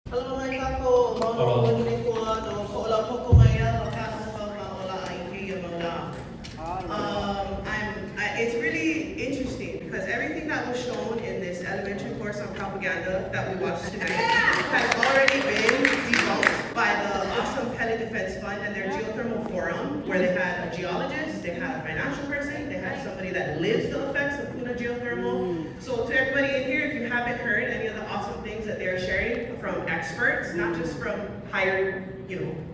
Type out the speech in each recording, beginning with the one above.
Hello, mga kako. Mga ko kaulang ko kumaya wala ay It's really interesting because everything that was shown in this elementary course on propaganda that we watched tonight has already been debunked by the awesome Pele Defense Fund and their geothermal forum, where they had a geologist, they had a financial person, they had somebody that lives the effects of Puna Geothermal. So to everybody in here, if you haven't heard any of the awesome things that they're sharing from experts, not just from hired,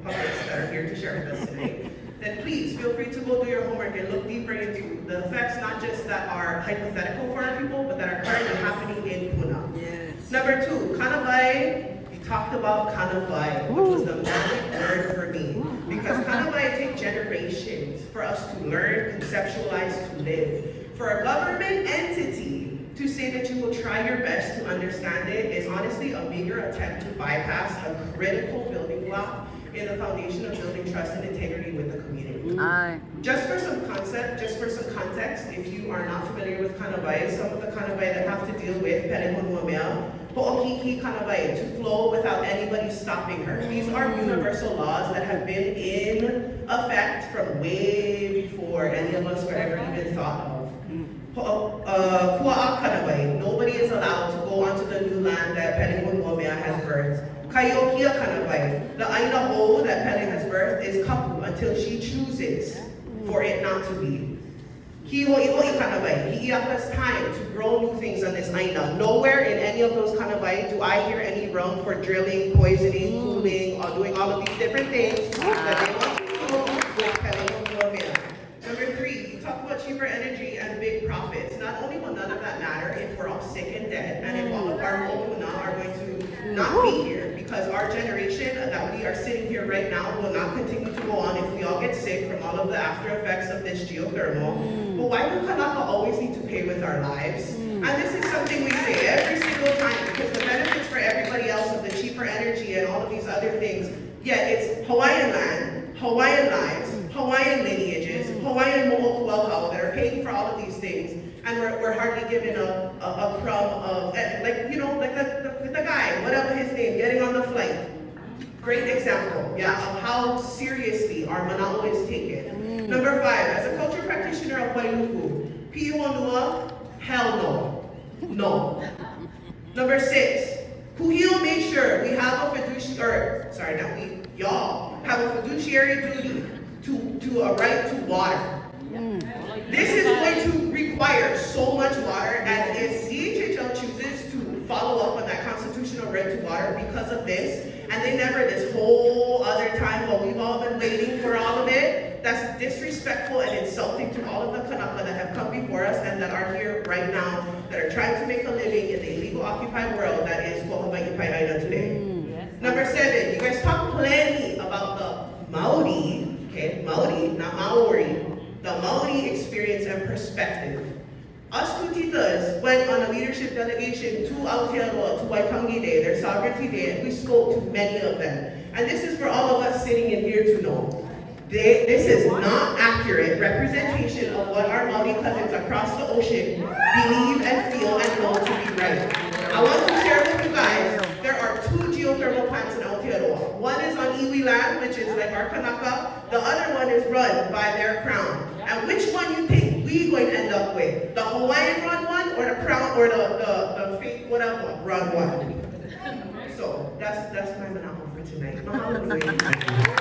publics that are here to share with us tonight, then please feel free to go do your homework and look deeper into the effects, not just that are hypothetical for our people, but that are currently happening in Puna. Yes. Number 2, kanawai. You talked about kanawai, which was the magic word for me. Because kanawai takes generations for us to learn, conceptualize, to live. For a government entity to say that you will try your best to understand it is honestly a bigger attempt to bypass a critical building block in the foundation of building trust and integrity with the community. Just for some context, if you are not familiar with kanawai, some of the kanawai that have to deal with Pelehonumea, Ho'okiki kanawai, to flow without anybody stopping her. These are universal laws that have been in effect from way before any of us were ever even thought of. Kua'a kanawai, nobody is allowed to go onto the new land that Pelehonumea has birthed. Kaiokia kanawai, the aina ho that Pele has birthed is kapu until she chooses for it not to be. Kiho'iho'i kanawai, hi'iaka's time to grow new things on this aina. Nowhere in any of those kanawai do I hear any room for drilling, poisoning, cooling, or doing all of these different things that they want to do with Pelehonumea. Number 3, you talk about cheaper energy and big profits. Not only will none of that matter if we're all sick and dead, and if all of our Hopuna are going to not be here, because our generation that we are sitting here right now will not continue to go on if we all get sick from all of the after effects of this geothermal. But why do Kanaka always need to pay with our lives? And this is something we say every single time, because the benefits for everybody else of the cheaper energy and all of these other things, yet it's Hawaiian land, Hawaiian lives, Hawaiian lineages, Hawaiian mo'okuauhau that are paying for all of these things, and we're hardly given a crumb of, like the guy, whatever his name, getting on the flight. Great example, of how seriously our mana'o is taken. Number 5, as a culture practitioner of Wailuku, pi'ionua, hell no. No. Number 6, Kuhio made sure we have a y'all have a fiduciary duty to a right to water. This is going to require so much water, and if DHHL chooses to follow up on that constitutional right to water because of this, and they never this whole other time while we've all been waiting for all of it, that's disrespectful and insulting to all of the Kanaka that have come before us and that are here right now, that are trying to make a living in the illegal occupied world that is Hawaii Pai'aina today. Number 7, you guys talk plenty about the Maori, Maori, not Maori, the Maori experience and perspective. Us Tutitas went on a leadership delegation to Aotearoa, to Waitangi Day, their sovereignty day, and we spoke to many of them. And this is for all of us sitting in here to know. This is not accurate representation of what our Maori cousins across the ocean believe and feel and know to be right. I want to share with you guys, there are 2 geothermal plants in Aotearoa. One is on iwi land, which is like our Kanaka. The other one is run by their crown. And which one you think we going to end up with? The Hawaiian run one or the crown or the fake whatever run one? So that's my manako for tonight. Mahalo.